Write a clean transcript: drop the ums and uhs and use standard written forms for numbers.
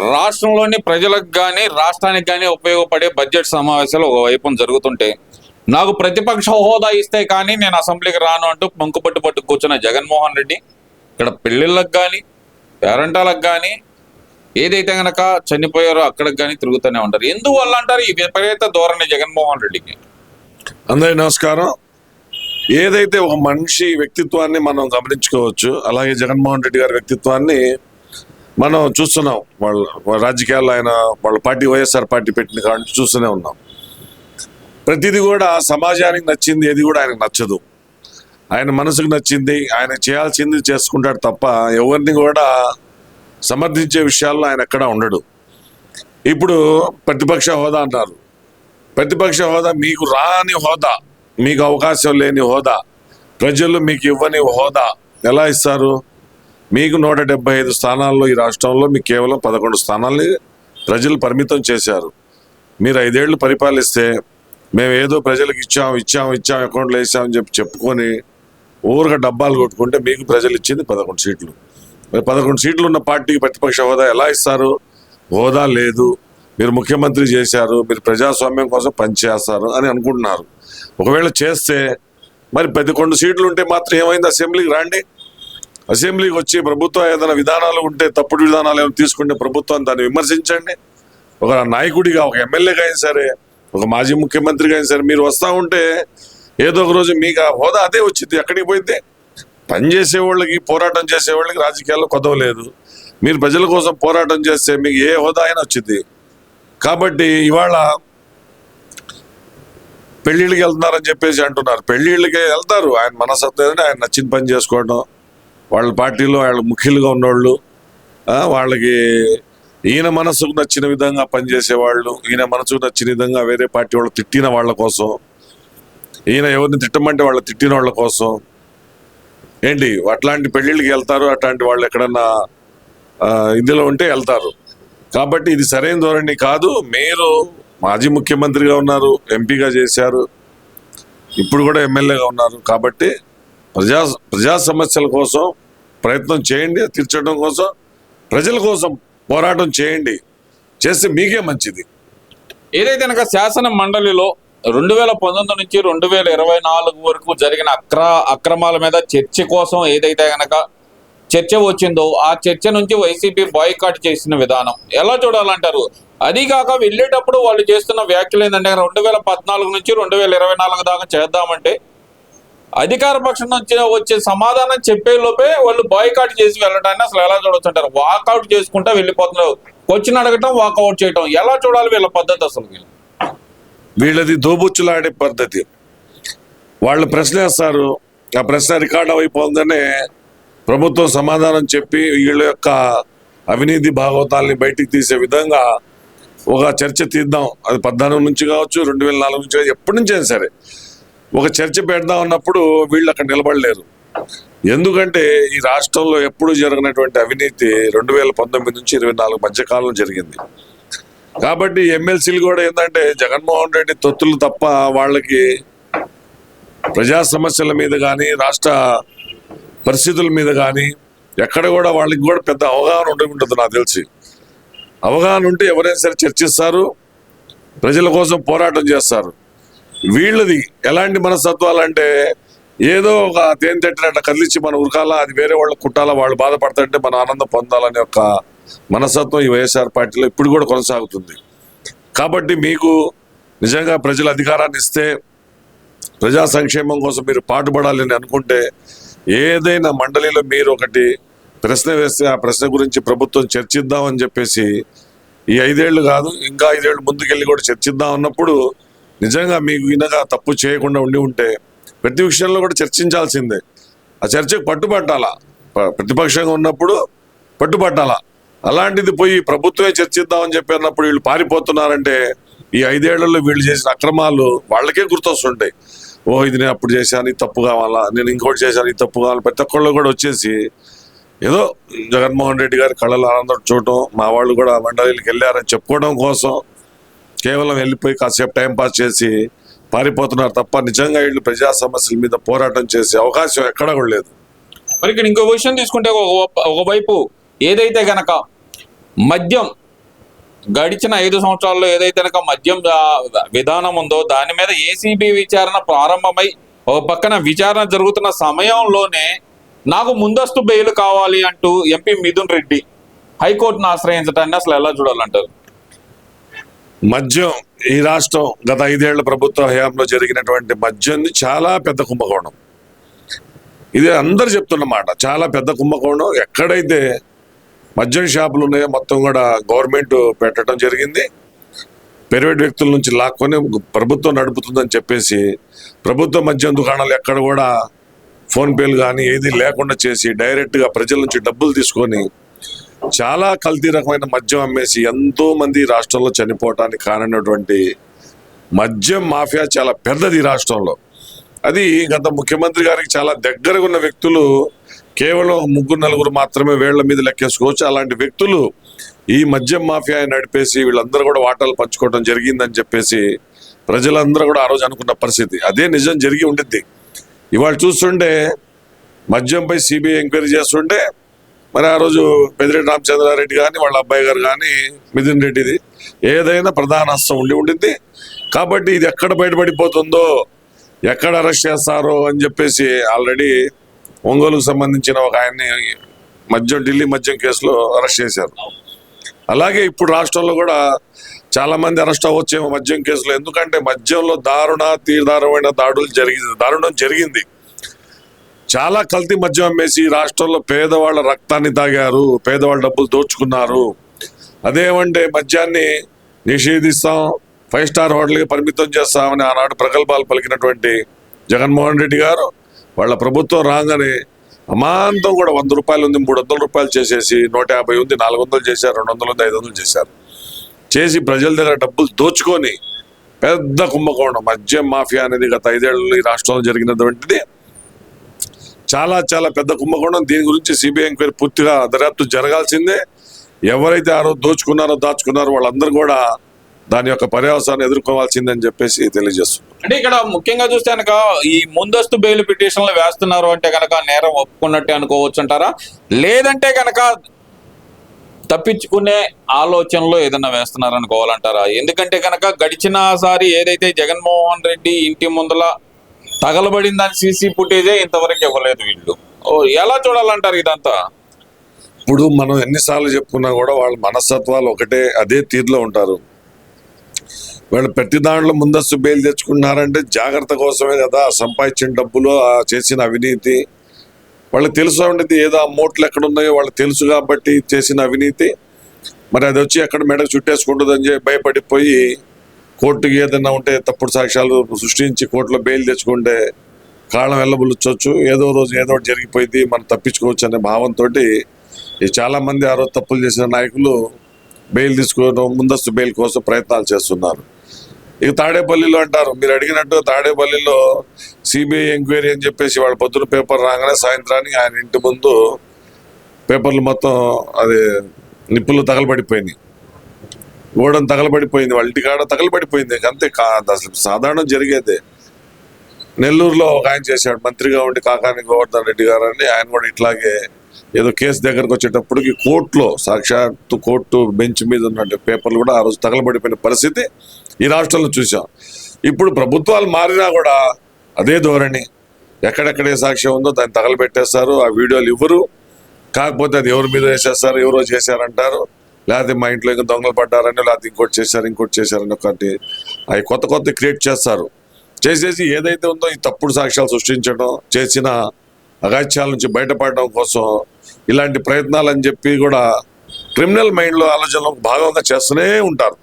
రాష్ట్రంలోని ప్రజలకు కానీ రాష్ట్రానికి కానీ ఉపయోగపడే బడ్జెట్ సమావేశాలు ఒకవైపు జరుగుతుంటే నాకు ప్రతిపక్ష హోదా ఇస్తే కానీ నేను అసెంబ్లీకి రాను అంటూ పంకుపట్టు కూర్చున్న జగన్మోహన్ రెడ్డి ఇక్కడ పెళ్లిళ్ళకు కానీ పేరంటాలకు కానీ ఏదైతే గనక చనిపోయారో అక్కడికి కానీ తిరుగుతూనే ఉంటారు. ఎందువల్ల అంటారు ఈ విపరీత ధోరణి జగన్మోహన్ రెడ్డికి? అందరికీ నమస్కారం. ఏదైతే ఒక మనిషి వ్యక్తిత్వాన్ని మనం గమనించుకోవచ్చు, అలాగే జగన్మోహన్ రెడ్డి గారి వ్యక్తిత్వాన్ని మనం చూస్తున్నాం. వాళ్ళ రాజకీయాల్లో ఆయన వాళ్ళ పార్టీ వైఎస్ఆర్ పార్టీ పెట్టిన కాబట్టి చూస్తూనే ఉన్నాం. ప్రతిదీ కూడా సమాజానికి నచ్చింది ఏది కూడా ఆయనకు నచ్చదు. ఆయన మనసుకు నచ్చింది ఆయన చేయాల్సింది చేసుకుంటాడు తప్ప ఎవరిని కూడా సమర్థించే విషయాల్లో ఆయన ఎక్కడా ఉండడు. ఇప్పుడు ప్రతిపక్ష హోదా అన్నారు. ప్రతిపక్ష హోదా మీకు రాని హోదా, మీకు అవకాశం లేని హోదా, ప్రజలు మీకు ఇవ్వని హోదా ఎలా ఇస్తారు? మీకు 175 స్థానాల్లో ఈ రాష్ట్రంలో మీకు కేవలం 11 స్థానాల్ని ప్రజలు పరిమితం చేశారు. మీరు 5 ఏళ్ళు పరిపాలిస్తే మేము ఏదో ప్రజలకు ఇచ్చాం అకౌంట్లో వేసామని చెప్పుకొని ఊరుగా డబ్బాలు కొట్టుకుంటే మీకు ప్రజలు ఇచ్చింది 11 సీట్లు. 11 సీట్లు ఉన్న పార్టీకి ప్రతిపక్ష హోదా ఎలా ఇస్తారు? హోదా లేదు, మీరు ముఖ్యమంత్రి చేశారు, మీరు ప్రజాస్వామ్యం కోసం పనిచేస్తారు అని అనుకుంటున్నారు. ఒకవేళ చేస్తే మరి 11 సీట్లు ఉంటే మాత్రం ఏమైంది? అసెంబ్లీకి రండి. అసెంబ్లీకి వచ్చి ప్రభుత్వం ఏదైనా విధానాలు ఉంటే, తప్పుడు విధానాలు ఏమైనా తీసుకుంటే ప్రభుత్వాన్ని దాన్ని విమర్శించండి. ఒక నాయకుడిగా, ఒక ఎమ్మెల్యేగా అయినా సరే, ఒక మాజీ ముఖ్యమంత్రిగా అయినా సరే మీరు వస్తూ ఉంటే ఏదో ఒక రోజు మీకు ఆ హోదా అదే వచ్చింది. ఎక్కడికి పోయితే పనిచేసే వాళ్ళకి, పోరాటం చేసే వాళ్ళకి రాజకీయాల్లో కొదవలేదు. మీరు ప్రజల కోసం పోరాటం చేస్తే మీకు ఏ హోదా అయినా వచ్చింది. కాబట్టి ఇవాళ పెళ్లిళ్ళకి వెళ్తున్నారని చెప్పేసి అంటున్నారు. పెళ్లిళ్ళకే వెళ్తారు, ఆయన మనసత్తే ఆయన నచ్చిన పని చేసుకోవడం. వాళ్ళ పార్టీలో వాళ్ళ ముఖ్యులుగా ఉన్నోళ్ళు, వాళ్ళకి ఈయన మనసుకు నచ్చిన విధంగా పనిచేసేవాళ్ళు, ఈయన మనసుకు నచ్చిన విధంగా వేరే పార్టీ వాళ్ళు తిట్టిన వాళ్ళ కోసం, ఈయన ఎవరిని తిట్టమంటే వాళ్ళు తిట్టిన వాళ్ళ కోసం ఏంటి అట్లాంటి పెళ్లిళ్ళకి వెళ్తారు. అట్లాంటి వాళ్ళు ఎక్కడన్నా ఇందులో ఉంటే వెళ్తారు. కాబట్టి ఇది సరైన ధోరణి కాదు. మీరు మాజీ ముఖ్యమంత్రిగా ఉన్నారు, ఎంపీగా చేశారు, ఇప్పుడు కూడా ఎమ్మెల్యేగా ఉన్నారు. కాబట్టి ప్రజా సమస్యల కోసం ప్రయత్నం చేయండి, తీర్చడం కోసం ప్రజల కోసం పోరాటం చేయండి. చేస్తే మీకే మంచిది. ఏదైతే కనుక శాసన మండలిలో 2019 నుంచి 2024 వరకు జరిగిన అక్రమాల మీద చర్చ కోసం ఏదైతే కనుక చర్చ వచ్చిందో ఆ చర్చ నుంచి వైసీపీ బాయ్కాట్ చేసిన విధానం ఎలా చూడాలంటారు? అది కాక వెళ్ళేటప్పుడు వాళ్ళు చేస్తున్న వ్యాఖ్యలు ఏంటంటే 2014 నుంచి 2024 దాకా చేద్దామంటే అధికార పక్షం నుంచి వచ్చే సమాధానం చెప్పే లోపే వాళ్ళు బాయ్కాట్ చేసి వెళ్ళడాన్ని అసలు ఎలా చూడొచ్చుంటారు? వాకౌట్ చేసుకుంటా వెళ్ళిపోతున్నారు. క్వశ్చన్ అడగటం, వాకౌట్ చేయటం ఎలా చూడాలి వీళ్ళ పద్ధతి? అసలు వీళ్ళది దోబుచ్చులాడే పద్ధతి. వాళ్ళు ప్రశ్న వేస్తారు, ఆ ప్రశ్న రికార్డ్ అయిపోతుందనే ప్రభుత్వం సమాధానం చెప్పి వీళ్ళ యొక్క అవినీతి భాగవతాల్ని బయటికి తీసే విధంగా ఒక చర్చ తీద్దాం. అది 14 నుంచి కావచ్చు, 2004 నుంచి కావచ్చు, ఎప్పటి నుంచి అయినా సరే ఒక చర్చ పెడదాం అన్నప్పుడు వీళ్ళు అక్కడ నిలబడలేరు. ఎందుకంటే ఈ రాష్ట్రంలో ఎప్పుడు జరగనటువంటి అవినీతి 2019 నుంచి 2024 మధ్యకాలంలో జరిగింది. కాబట్టి ఎమ్మెల్సీలు కూడా ఏంటంటే జగన్మోహన్ రెడ్డి తొత్తులు తప్ప వాళ్ళకి ప్రజా సమస్యల మీద కానీ రాష్ట్ర పరిస్థితుల మీద కానీ ఎక్కడ కూడా వాళ్ళకి కూడా పెద్ద అవగాహన ఉంటుంది. నాకు తెలిసి అవగాహన ఉంటే ఎవరైనా సరే చర్చిస్తారు, ప్రజల కోసం పోరాటం చేస్తారు. వీళ్ళది ఎలాంటి మనస్తత్వాలంటే ఏదో ఒక తేనె తట్టినట్టు కదిలించి మనం ఉరకాలా, అది వేరే వాళ్ళకి కుట్టాలా, వాళ్ళు బాధపడతాంటే మనం ఆనందం పొందాలనే ఒక మనస్తత్వం ఈ వైఎస్ఆర్ పార్టీలో ఇప్పుడు కూడా కొనసాగుతుంది. కాబట్టి మీకు నిజంగా ప్రజల అధికారాన్ని ఇస్తే ప్రజా సంక్షేమం కోసం మీరు పాటుపడాలని అనుకుంటే ఏదైనా మండలిలో మీరు ఒకటి ప్రశ్న వేస్తే ఆ ప్రశ్న గురించి ప్రభుత్వం చర్చిద్దామని చెప్పేసి ఈ 5 ఏళ్ళు కాదు ఇంకా 5 ఏళ్ళు ముందుకెళ్ళి కూడా చర్చిద్దాం అన్నప్పుడు నిజంగా మీకు ఇనగా తప్పు చేయకుండా ఉంటే ప్రతి విషయంలో కూడా చర్చించాల్సిందే. ఆ చర్చకు పట్టుబట్టాలా, ప్రతిపక్షంగా ఉన్నప్పుడు పట్టుబట్టాలా. అలాంటిది పోయి ప్రభుత్వమే చర్చిద్దామని చెప్పి అన్నప్పుడు వీళ్ళు పారిపోతున్నారంటే ఈ 5 ఏళ్లలో వీళ్ళు చేసిన అక్రమాలు వాళ్ళకే గుర్తొస్తుంటాయి. ఇది నేను అప్పుడు చేశాను, ఇది తప్పు కావాలా, నేను ఇంకోటి చేశాను, ఇది తప్పు కావాలి. ప్రతి ఒక్కళ్ళు కూడా వచ్చేసి ఏదో జగన్మోహన్ రెడ్డి గారి కళలు ఆనందం చూడటం, మా వాళ్ళు కూడా మండలికి వెళ్ళారని చెప్పుకోవడం కోసం కేవలం వెళ్ళిపోయి కాసేపు టైంపాస్ చేసి పారిపోతున్నారు తప్ప నిజంగా వీళ్ళు ప్రజా సమస్యల మీద పోరాటం చేసే అవకాశం ఎక్కడా కూడా లేదు. మరి ఇక్కడ ఇంకో విషయం తీసుకుంటే ఒకవైపు ఏదైతే గనక మద్యం గడిచిన 5 సంవత్సరాల్లో ఏదైతే కనుక మద్యం విధానం ఉందో దాని మీద ఏసీబీ విచారణ ప్రారంభమై ఓ పక్కన విచారణ జరుగుతున్న సమయంలోనే నాకు ముందస్తు బెయిల్ కావాలి అంటూ ఎంపీ మిథున్ రెడ్డి హైకోర్టును ఆశ్రయించడాన్ని అసలు ఎలా చూడాలంటారు? మద్యం ఈ రాష్ట్రం గత 5 ఏళ్ల ప్రభుత్వ హయాంలో జరిగినటువంటి మద్యం చాలా పెద్ద కుంభకోణం. ఇది అందరు చెప్తున్న మాట, చాలా పెద్ద కుంభకోణం. ఎక్కడైతే మద్యం షాపులు ఉన్నాయో మొత్తం కూడా గవర్నమెంట్ పెట్టడం జరిగింది. ప్రైవేట్ వ్యక్తుల నుంచి లాక్కొని ప్రభుత్వం నడుపుతుందని చెప్పేసి ప్రభుత్వ మద్యం దుకాణాలు ఎక్కడ కూడా ఫోన్పేలు కానీ ఏది లేకుండా చేసి డైరెక్ట్గా ప్రజల నుంచి డబ్బులు తీసుకొని చాలా కల్తీ రకమైన మద్యం అమ్మేసి ఎంతో మంది రాష్ట్రంలో చనిపోవటానికి కారణమైనటువంటి మద్యం మాఫియా చాలా పెద్దది ఈ రాష్ట్రంలో. అది గత ముఖ్యమంత్రి గారికి చాలా దగ్గరగా ఉన్న వ్యక్తులు కేవలం 3-4 మాత్రమే వేళ్ల మీద లెక్కేసుకోవచ్చు. అలాంటి వ్యక్తులు ఈ మద్యం మాఫియా నడిపేసి వీళ్ళందరూ కూడా వాటాలు పంచుకోవడం జరిగిందని చెప్పేసి ప్రజలందరూ కూడా ఆ రోజు అనుకున్న పరిస్థితి. అదే నిజం జరిగి ఉండిద్ది. ఇవాళ చూస్తుంటే మద్యంపై సిబిఐ ఎంక్వైరీ చేస్తుంటే మరి ఆ రోజు పెద్దిరెడ్డి రామచంద్రారెడ్డి కానీ వాళ్ళ అబ్బాయి గారు కానీ మిథున్ రెడ్డిది ఏదైనా ప్రధాన హస్తం ఉండింది. కాబట్టి ఇది ఎక్కడ బయటపడిపోతుందో, ఎక్కడ అరెస్ట్ చేస్తారో అని చెప్పేసి ఆల్రెడీ ఒంగోలుకు సంబంధించిన ఒక ఆయన్ని ఢిల్లీ మద్యం కేసులో అరెస్ట్ చేశారు. అలాగే ఇప్పుడు రాష్ట్రంలో కూడా చాలా మంది అరెస్ట్ అవ్వచ్చేమో మద్యం కేసులో. ఎందుకంటే మద్యంలో తీవ్రమైన దారుణం జరిగింది. చాలా కల్తీ మద్యం అమ్మేసి రాష్ట్రంలో పేదవాళ్ళ రక్తాన్ని తాగారు, పేదవాళ్ళ డబ్బులు దోచుకున్నారు. అదేమంటే మద్యాన్ని నిషేధిస్తాం, 5 స్టార్ హోటల్కి పరిమితం చేస్తామని ఆనాడు ప్రగల్భాలు పలికినటువంటి జగన్మోహన్ రెడ్డి గారు వాళ్ళ ప్రభుత్వం రాగానే అమాంతం కూడా 100 రూపాయలు ఉంది 300 రూపాయలు చేసేసి 150 ఉంది 400 చేశారు, 200 ఉంది 500 చేశారు. చేసి ప్రజల దగ్గర డబ్బులు దోచుకొని పెద్ద కుంభకోణం మద్యం మాఫియా అనేది గత 5 ఏళ్ళు ఈ రాష్ట్రంలో జరిగినటువంటిది చాలా చాలా పెద్ద కుంభకోణం. దీని గురించి సిబిఐ ఎంక్వైరీ పూర్తిగా దర్యాప్తు జరగాల్సిందే. ఎవరైతే ఆ రోజు దాచుకున్నారో వాళ్ళందరూ కూడా దాని యొక్క పర్యవసాన్ని ఎదుర్కోవాల్సిందని చెప్పేసి తెలియజేస్తున్నారు. అంటే ఇక్కడ ముఖ్యంగా చూస్తే కనుక ఈ ముందస్తు బెయిల్ పిటిషన్లు వేస్తున్నారు అంటే కనుక నేరం ఒప్పుకున్నట్టే అనుకోవచ్చు అంటారా, లేదంటే కనుక తప్పించుకునే ఆలోచనలో ఏదన్నా వేస్తున్నారు అనుకోవాలంటారా? ఎందుకంటే కనుక గడిచినసారి ఏదైతే జగన్మోహన్ రెడ్డి ఇంటి ముందల తగలబడిందని సీసీ ఫుటేజే ఇంతవరకు ఇవ్వలేదు వీళ్ళు. ఎలా చూడాలంటారు ఇదంతా? ఇప్పుడు మనం ఎన్నిసార్లు చెప్పుకున్నా కూడా వాళ్ళ మనస్తత్వాలు ఒకటే, అదే తీరులో ఉంటారు. వాళ్ళు ప్రతి దాంట్లో ముందస్తు బెయిల్ తెచ్చుకున్నారంటే జాగ్రత్త కోసమే కదా. సంపాదించిన డబ్బులు, చేసిన అవినీతి వాళ్ళకి తెలుసు ఉండేది. ఏదో ఆ మోట్లు ఎక్కడ ఉన్నాయో వాళ్ళకి తెలుసు కాబట్టి చేసిన అవినీతి మరి అది వచ్చి ఎక్కడ మెడకు చుట్టేసుకుంటుందని చెప్పి భయపడిపోయి కోర్టుకి ఏదైనా ఉంటే తప్పుడు సాక్ష్యాలు సృష్టించి కోర్టులో బెయిల్ తెచ్చుకుంటే కాళ్ళం వెళ్ళబుచ్చొచ్చు, ఏదో రోజు ఏదో ఒకటి జరిగిపోయింది, మనం తప్పించుకోవచ్చు అనే భావంతో చాలా మంది ఆ రోజు తప్పులు చేసిన నాయకులు బెయిల్ తీసుకోవడం, ముందస్తు బెయిల్ కోసం ప్రయత్నాలు చేస్తున్నారు. ఇక తాడేపల్లిలో అంటారు, మీరు అడిగినట్టు తాడేపల్లిలో సిబిఐ ఎంక్వైరీ అని చెప్పేసి వాళ్ళ పొద్దున పేపర్ రాగానే సాయంత్రానికి ఆయన ఇంటి ముందు పేపర్లు మొత్తం అది నిప్పులు తగలబడిపోయినాయి, గోడను తగలబడిపోయింది, వాళ్ళ ఇంటికాడ తగలబడిపోయింది. అంతే అసలు సాధారణం జరిగేదే. నెల్లూరులో ఒక ఆయన చేశాడు, మంత్రిగా ఉండి కాకాని గోవర్ధన్ రెడ్డి గారు అని, ఆయన కూడా ఇట్లాగే ఏదో కేసు దగ్గరకు వచ్చేటప్పటికి కోర్టులో సాక్షాత్తు కోర్టు బెంచ్ మీద ఉన్న పేపర్లు కూడా ఆ రోజు తగలబడిపోయిన పరిస్థితి ఈ రాష్ట్రంలో చూసాం. ఇప్పుడు ప్రభుత్వాలు మారినా కూడా అదే ధోరణి, ఎక్కడెక్కడే సాక్ష్యం ఉందో దాన్ని తగలబెట్టేస్తారు, ఆ వీడియోలు ఇవ్వరు. కాకపోతే అది ఎవరి మీద వేసేస్తారు, ఎవరో చేశారంటారు, లేకపోతే మా ఇంట్లో ఇంకా దొంగలు పడ్డారని, లేకపోతే ఇంకోటి చేశారని ఒకటి అవి కొత్త క్రియేట్ చేస్తారు. చేసేసి ఏదైతే ఉందో ఈ తప్పుడు సాక్ష్యాలు సృష్టించడం, చేసిన అగాత్యాల నుంచి బయటపడడం కోసం ఇలాంటి ప్రయత్నాలు అని చెప్పి కూడా క్రిమినల్ మైండ్లో ఆలోచనలో భాగంగా చేస్తూనే ఉంటారు.